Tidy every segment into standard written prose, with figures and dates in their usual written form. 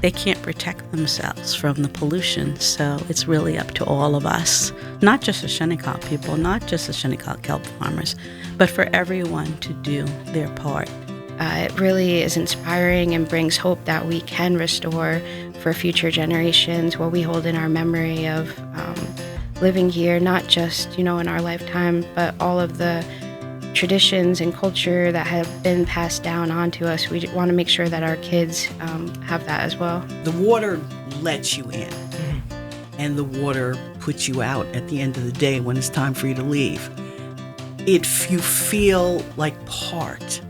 they can't protect themselves from the pollution. So it's really up to all of us, not just the Shinnecock people, not just the Shinnecock kelp farmers, but for everyone to do their part. It really is inspiring and brings hope that we can restore for future generations what we hold in our memory of living here, not just, in our lifetime, but all of the traditions and culture that have been passed down onto us. We want to make sure that our kids have that as well. The water lets you in, and the water puts you out at the end of the day when it's time for you to leave. You feel like part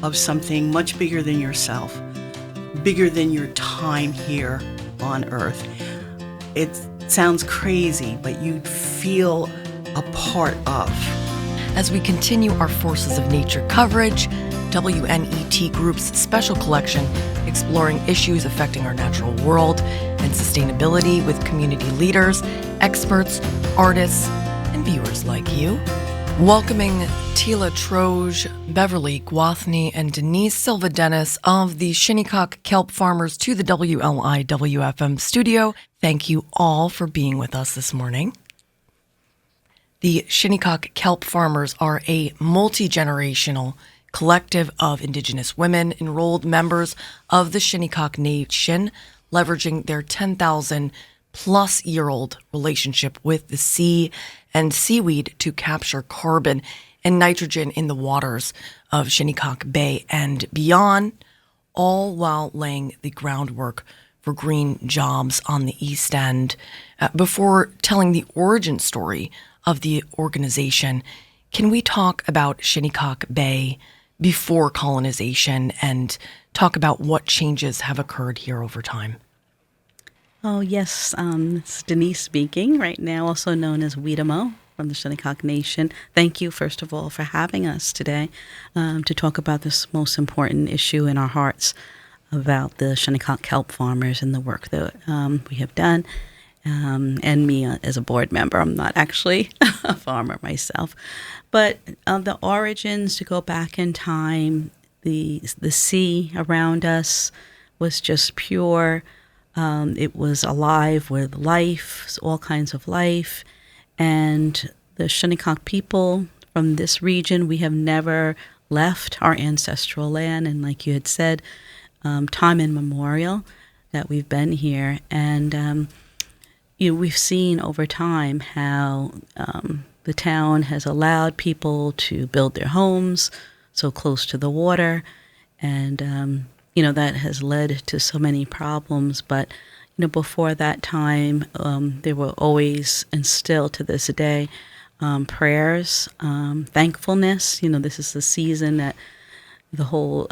of something much bigger than yourself, bigger than your time here on Earth. It sounds crazy, but you feel a part of. As we continue our Forces of Nature coverage, WNET Group's special collection exploring issues affecting our natural world and sustainability with community leaders, experts, artists, and viewers like you. Welcoming Tila Troge, Beverly Gwathney, and Denise Silva Dennis of the Shinnecock Kelp Farmers to the WLIWFM studio. Thank you all for being with us this morning. The Shinnecock Kelp Farmers are a multi-generational collective of Indigenous women, enrolled members of the Shinnecock Nation, leveraging their 10,000-plus-year-old relationship with the sea and seaweed to capture carbon and nitrogen in the waters of Shinnecock Bay and beyond, all while laying the groundwork for green jobs on the East End. Before telling the origin story of the organization, can we talk about Shinnecock Bay before colonization and talk about what changes have occurred here over time? Oh, yes. It's Denise speaking right now, also known as Weedamo from the Shinnecock Nation. Thank you, first of all, for having us today to talk about this most important issue in our hearts about the Shinnecock kelp farmers and the work that we have done. And me as a board member. I'm not actually a farmer myself. But the origins, to go back in time, the sea around us was just pure. It was alive with life, all kinds of life. And the Shinnecock people from this region, we have never left our ancestral land. And like you had said, time immemorial that we've been here. And we've seen over time how the town has allowed people to build their homes so close to the water. And that has led to so many problems. But, before that time, there were always, and still to this day, prayers, thankfulness. This is the season that the whole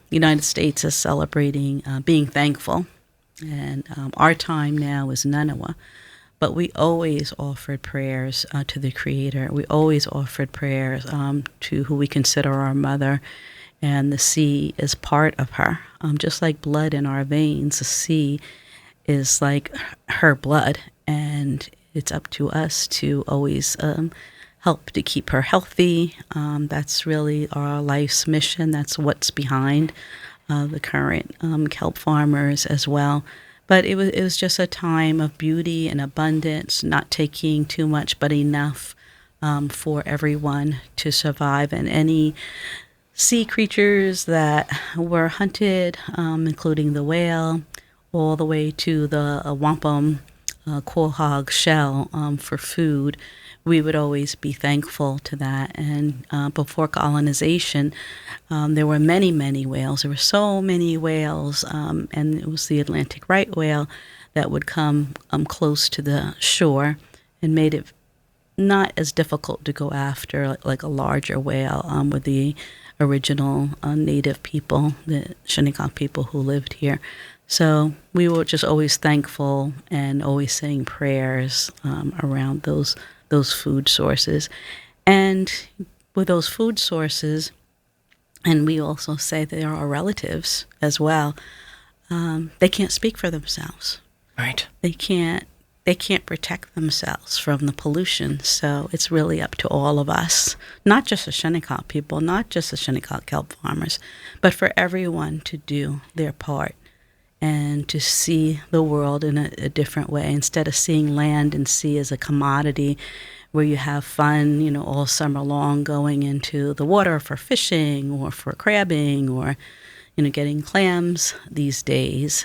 United States is celebrating being thankful. And our time now is Nanawa. But we always offered prayers to the Creator. We always offered prayers to who we consider our mother. And the sea is part of her. Just like blood in our veins, the sea is like her blood. And it's up to us to always help to keep her healthy. That's really our life's mission. That's what's behind the current kelp farmers as well. But it was just a time of beauty and abundance, not taking too much but enough for everyone to survive. And any sea creatures that were hunted, including the whale, all the way to the wampum quahog shell for food, we would always be thankful to that. And before colonization, there were many, many whales. There were so many whales, and it was the Atlantic right whale that would come close to the shore and made it not as difficult to go after like a larger whale with the original native people, the Shinnecock people who lived here. So we were just always thankful and always saying prayers around those food sources. And with those food sources, and we also say they are our relatives as well, they can't speak for themselves. Right. They can't protect themselves from the pollution. So it's really up to all of us, not just the Shinnecock people, not just the Shinnecock kelp farmers, but for everyone to do their part and to see the world in a different way. Instead of seeing land and sea as a commodity where you have fun, all summer long going into the water for fishing or for crabbing or, getting clams these days,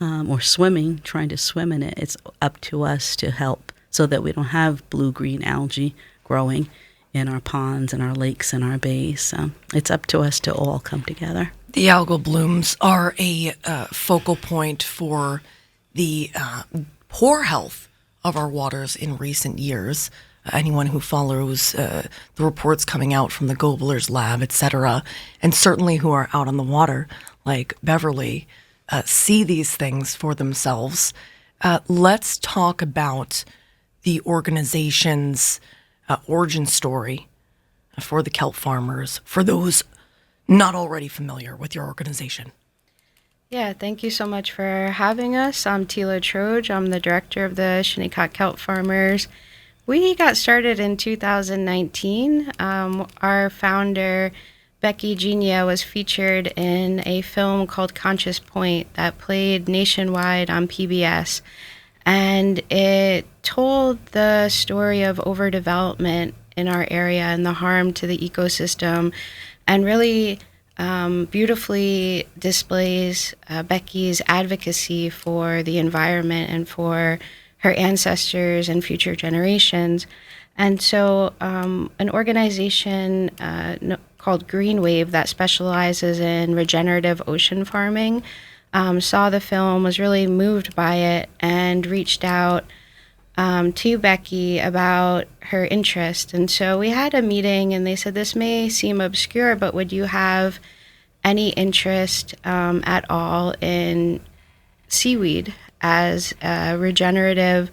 or swimming, trying to swim in it. It's up to us to help so that we don't have blue-green algae growing in our ponds and our lakes and our bays. So it's up to us to all come together. The algal blooms are a focal point for the poor health of our waters in recent years. Anyone who follows the reports coming out from the Gobler's lab, et cetera, and certainly who are out on the water, like Beverly, see these things for themselves. Let's talk about the organization's origin story for the kelp farmers, for those not already familiar with your organization. Yeah, thank you so much for having us. I'm Tila Troge. I'm the director of the Shinnecock Kelp Farmers. We got started in 2019. Our founder, Becky Genia, was featured in a film called Conscious Point that played nationwide on PBS. And it told the story of overdevelopment in our area and the harm to the ecosystem, and really beautifully displays Becky's advocacy for the environment and for her ancestors and future generations. And so an organization called Green Wave that specializes in regenerative ocean farming saw the film, was really moved by it, and reached out to Becky about her interest. And so we had a meeting, and they said, this may seem obscure, but would you have any interest at all in seaweed as a regenerative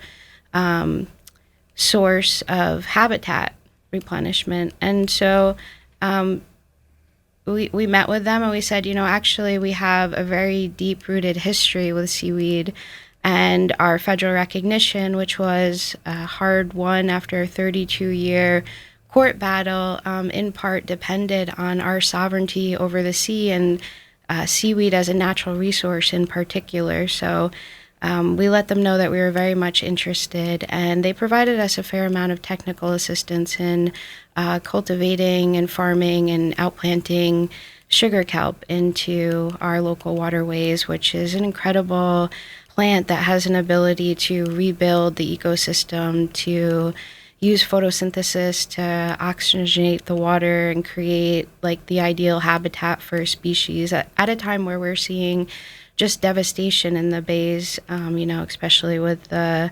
source of habitat replenishment? And so we met with them, and we said, actually we have a very deep-rooted history with seaweed, and our federal recognition, which was hard won after a 32-year court battle, in part depended on our sovereignty over the sea and seaweed as a natural resource in particular. So we let them know that we were very much interested, and they provided us a fair amount of technical assistance in cultivating and farming and outplanting sugar kelp into our local waterways, which is an incredible plant that has an ability to rebuild the ecosystem, to use photosynthesis to oxygenate the water and create like the ideal habitat for a species at a time where we're seeing just devastation in the bays, especially with the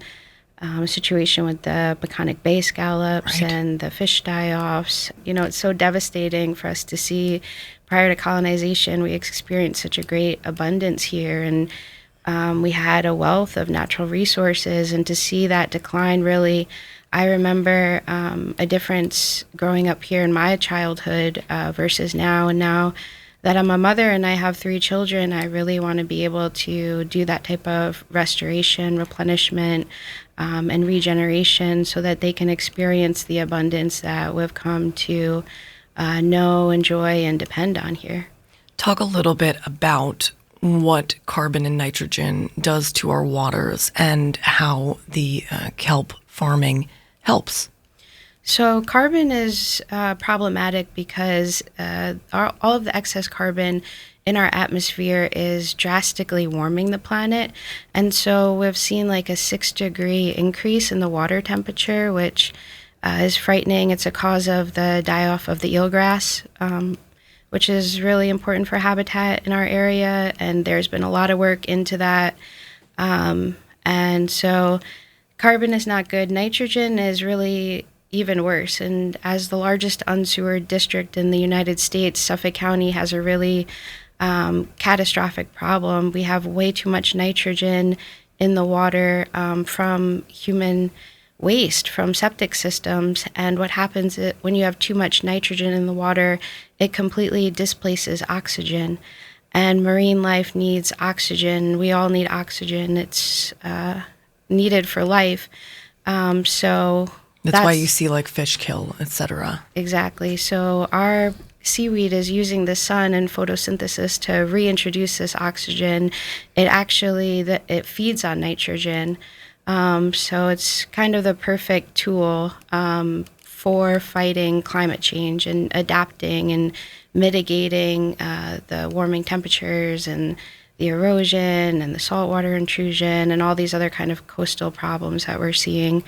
situation with the Peconic Bay scallops and the fish die-offs. It's so devastating for us to see. Prior to colonization, we experienced such a great abundance here, and we had a wealth of natural resources, and to see that decline, really, I remember a difference growing up here in my childhood versus now. And now that I'm a mother and I have 3 children, I really want to be able to do that type of restoration, replenishment, and regeneration so that they can experience the abundance that we've come to know, enjoy, and depend on here. Talk a little bit about what carbon and nitrogen does to our waters and how the kelp farming helps. So carbon is problematic because all of the excess carbon in our atmosphere is drastically warming the planet. And so we've seen like a 6-degree increase in the water temperature, which is frightening. It's a cause of the die-off of the eelgrass, which is really important for habitat in our area. And there's been a lot of work into that. And so carbon is not good. Nitrogen is really even worse. And as the largest unsewered district in the United States, Suffolk County has a really catastrophic problem. We have way too much nitrogen in the water from human waste, from septic systems. And what happens when you have too much nitrogen in the water, it completely displaces oxygen. And marine life needs oxygen. We all need oxygen. It's needed for life. So that's why you see like fish kill, etc. Exactly. So our seaweed is using the sun and photosynthesis to reintroduce this oxygen, it feeds on nitrogen. So it's kind of the perfect tool for fighting climate change and adapting and mitigating the warming temperatures and the erosion and the saltwater intrusion and all these other kind of coastal problems that we're seeing.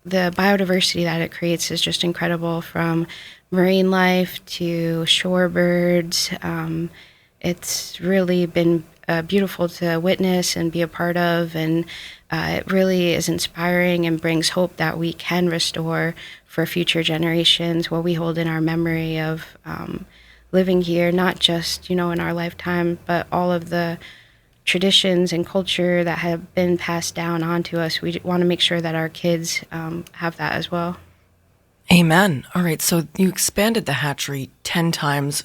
The biodiversity that it creates is just incredible, from marine life to shorebirds. It's really been beautiful to witness and be a part of, and it really is inspiring and brings hope that we can restore for future generations what we hold in our memory of living here, not just, in our lifetime, but all of the traditions and culture that have been passed down onto us. We want to make sure that our kids have that as well. Amen. All right. So you expanded the hatchery 10 times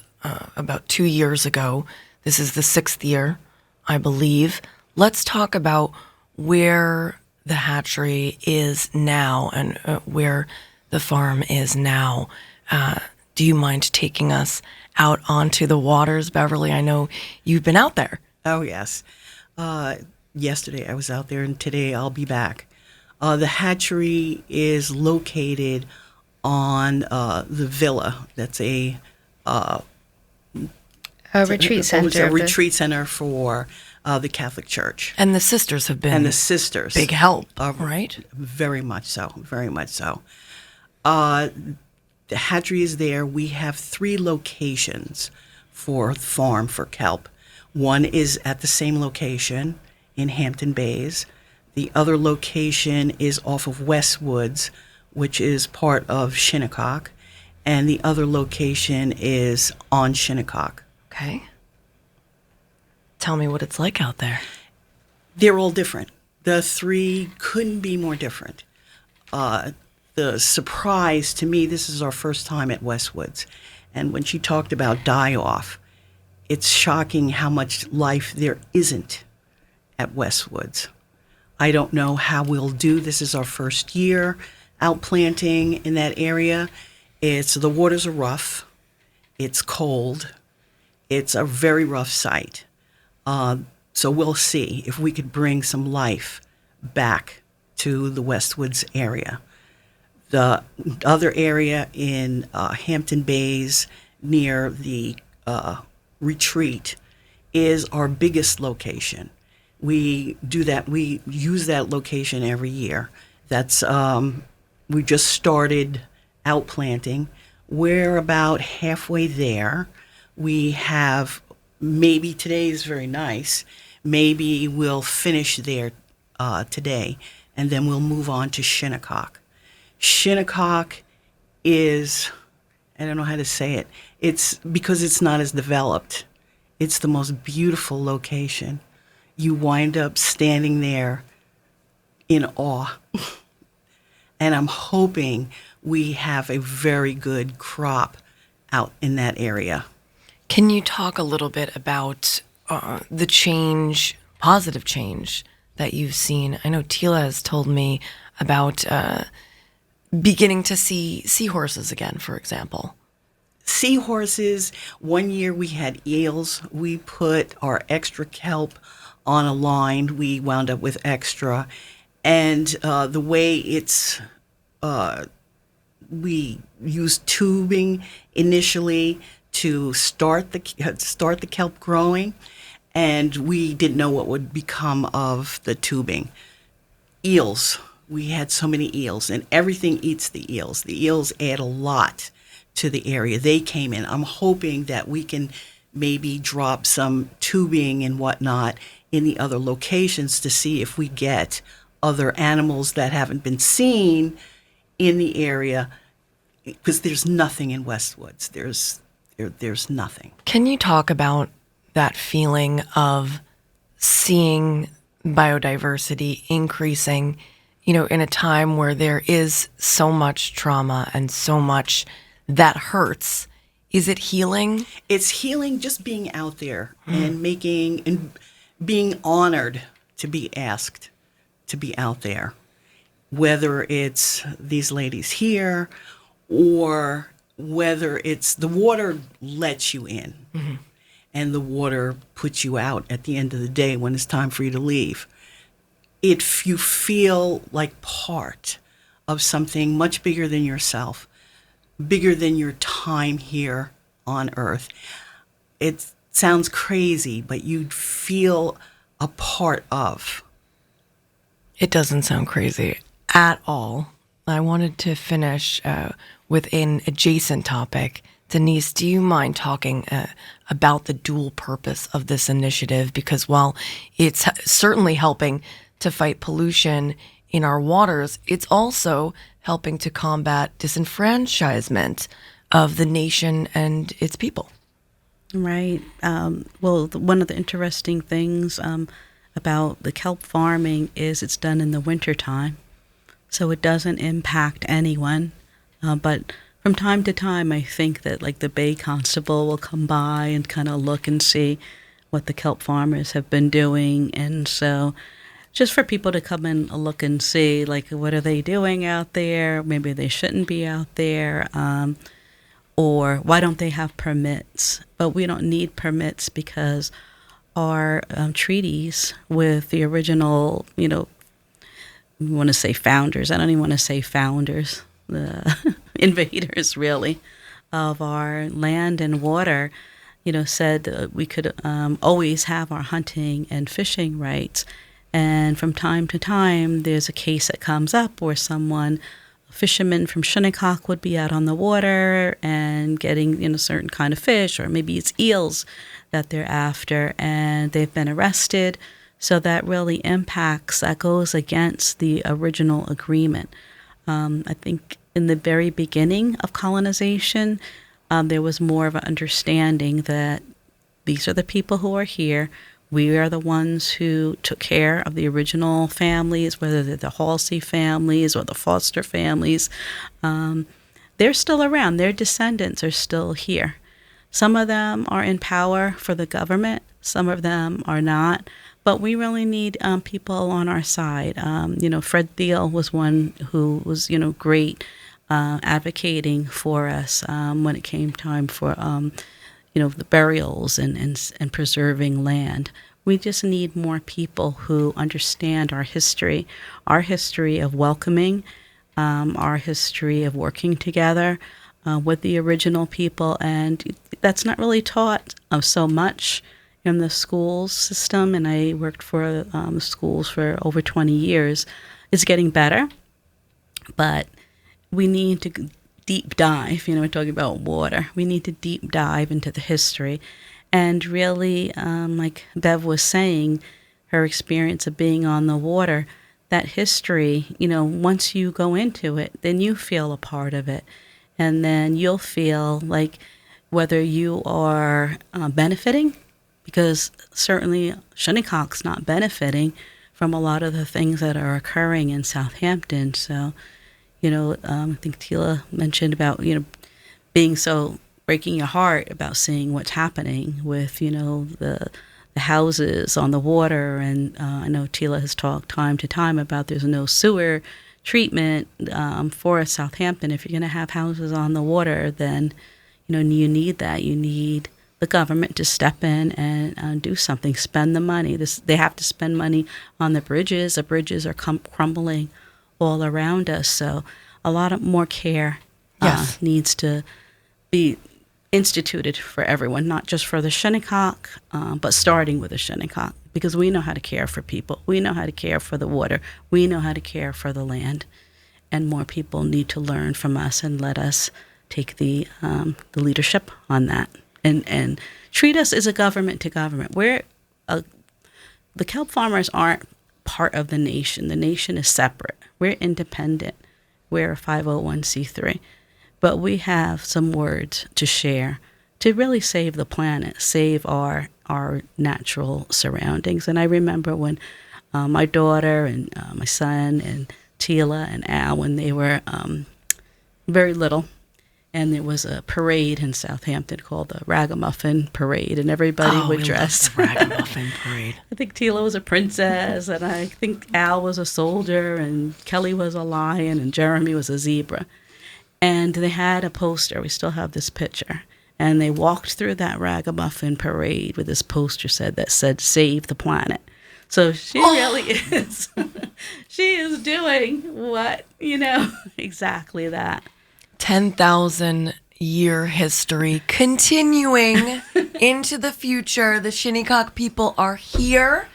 about 2 years ago. This is the 6th year, I believe. Let's talk about where the hatchery is now and where the farm is now. Do you mind taking us out onto the waters, Beverly? I know you've been out there. Oh, yes. Yesterday I was out there, and today I'll be back. The hatchery is located on the villa. That's a retreat center. It's a retreat center for the Catholic Church. And the sisters have been And the sisters. big help, right? Very much so. Very much so. The hatchery is there. We have 3 locations for the farm for kelp. One is at the same location in Hampton Bays. The other location is off of Westwoods, which is part of Shinnecock. And the other location is on Shinnecock. Okay. Tell me what it's like out there. They're all different. The 3 couldn't be more different. The surprise to me, this is our first time at Westwoods. And when she talked about die-off, it's shocking how much life there isn't at Westwoods. I don't know how we'll do. This is our first year out planting in that area. The waters are rough. It's cold. It's a very rough site. So we'll see if we could bring some life back to the Westwoods area. The other area in Hampton Bays near the retreat is our biggest location. We do that. We use that location every year. That's we just started out planting. We're about halfway there. We have, maybe today is very nice. Maybe we'll finish there today, and then we'll move on to Shinnecock. Shinnecock is, I don't know how to say it. It's because it's not as developed. It's the most beautiful location. You wind up standing there in awe. And I'm hoping we have a very good crop out in that area. Can you talk a little bit about the change, positive change that you've seen? I know Tila has told me about beginning to see seahorses again, for example. Seahorses, one year we had eels. We put our extra kelp on a line. We wound up with extra. And the way it's, we used tubing initially to start the kelp growing, and we didn't know what would become of the tubing. Eels, we had so many eels, and everything eats the eels. The eels add a lot to the area. They came in. I'm hoping that we can maybe drop some tubing and whatnot in the other locations to see if we get other animals that haven't been seen in the area, because there's nothing in Westwoods. There's nothing. Can you talk about that feeling of seeing biodiversity increasing, in a time where there is so much trauma and so much that hurts? Is it healing? It's healing, just being out there and being honored to be asked to be out there, whether it's these ladies here or whether it's the water lets you in and the water puts you out at the end of the day when it's time for you to leave. You feel like part of something much bigger than yourself, bigger than your time here on Earth. It sounds crazy, but you feel a part of. It doesn't sound crazy at all. I wanted to finish with an adjacent topic. Denise, do you mind talking about the dual purpose of this initiative? Because while it's certainly helping to fight pollution in our waters, it's also helping to combat disenfranchisement of the nation and its people. Right. One of the interesting things about the kelp farming is it's done in the wintertime, so it doesn't impact anyone. But from time to time, I think that like the Bay Constable will come by and kind of look and see what the kelp farmers have been doing. And so just for people to come and look and see, like, what are they doing out there? Maybe they shouldn't be out there. Or why don't they have permits? But we don't need permits because our treaties with the original, we want to say founders. I don't even want to say founders, the invaders, really, of our land and water, said we could always have our hunting and fishing rights. And from time to time, there's a case that comes up where a fisherman from Shinnecock would be out on the water and getting, a certain kind of fish, or maybe it's eels that they're after, and they've been arrested. So that really that goes against the original agreement. I think in the very beginning of colonization, there was more of an understanding that these are the people who are here. We are the ones who took care of the original families, whether they're the Halsey families or the Foster families. They're still around. Their descendants are still here. Some of them are in power for the government. Some of them are not. But we really need people on our side. Fred Thiel was one who was, great advocating for us when it came time for the burials and preserving land. We just need more people who understand our history of welcoming, our history of working together with the original people. And that's not really taught so much in the schools system. And I worked for schools for over 20 years. It's getting better, but we need to deep dive, we're talking about water. We need to deep dive into the history. And really, like Bev was saying, her experience of being on the water, that history, once you go into it, then you feel a part of it. And then you'll feel like whether you are benefiting, because certainly Shinnecock's not benefiting from a lot of the things that are occurring in Southampton. So, I think Tila mentioned about, being so breaking your heart about seeing what's happening with, the houses on the water. And I know Tila has talked time to time about there's no sewer treatment for Southampton. If you're going to have houses on the water, then, you need that. You need the government to step in and do something, spend the money. They have to spend money on the bridges. The bridges are crumbling all around us. So a lot of more care needs to be instituted for everyone, not just for the Shinnecock, but starting with the Shinnecock, because we know how to care for people. We know how to care for the water. We know how to care for the land. And more people need to learn from us and let us take the leadership on that and treat us as a government to government. The kelp farmers aren't part of the nation. The nation is separate. We're independent. We're a 501c3. But we have some words to share to really save the planet, save our natural surroundings. And I remember when my daughter and my son and Tila and Al, when they were very little, and there was a parade in Southampton called the Ragamuffin Parade, and everybody would dress. The Ragamuffin Parade. I think Tila was a princess, and I think Al was a soldier, and Kelly was a lion, and Jeremy was a zebra. And they had a poster. We still have this picture. And they walked through that ragamuffin parade with this poster that said, "Save the planet." So she really is. She is doing what, exactly that. 10,000 year history continuing into the future. The Shinnecock people are here.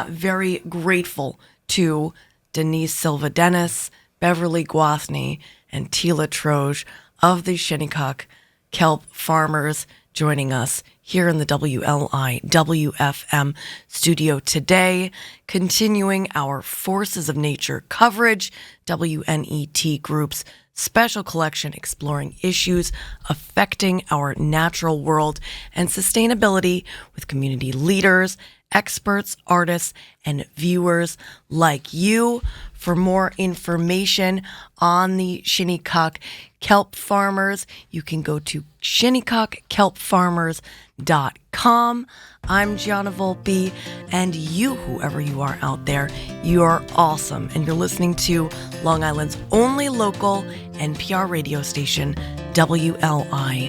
Very grateful to Denise Silva Dennis, Beverly Guathney, and Tila Troge of the Shinnecock Kelp Farmers joining us here in the WLIWFM studio today, continuing our Forces of Nature coverage, WNET Group's special collection exploring issues affecting our natural world and sustainability with community leaders, experts, artists, and viewers like you. For more information on the Shinnecock Kelp Farmers, you can go to shinnecockkelpfarmers.com. I'm Gianna Volpe, and you, whoever you are out there, you're awesome. And you're listening to Long Island's only local NPR radio station, WLIWFM.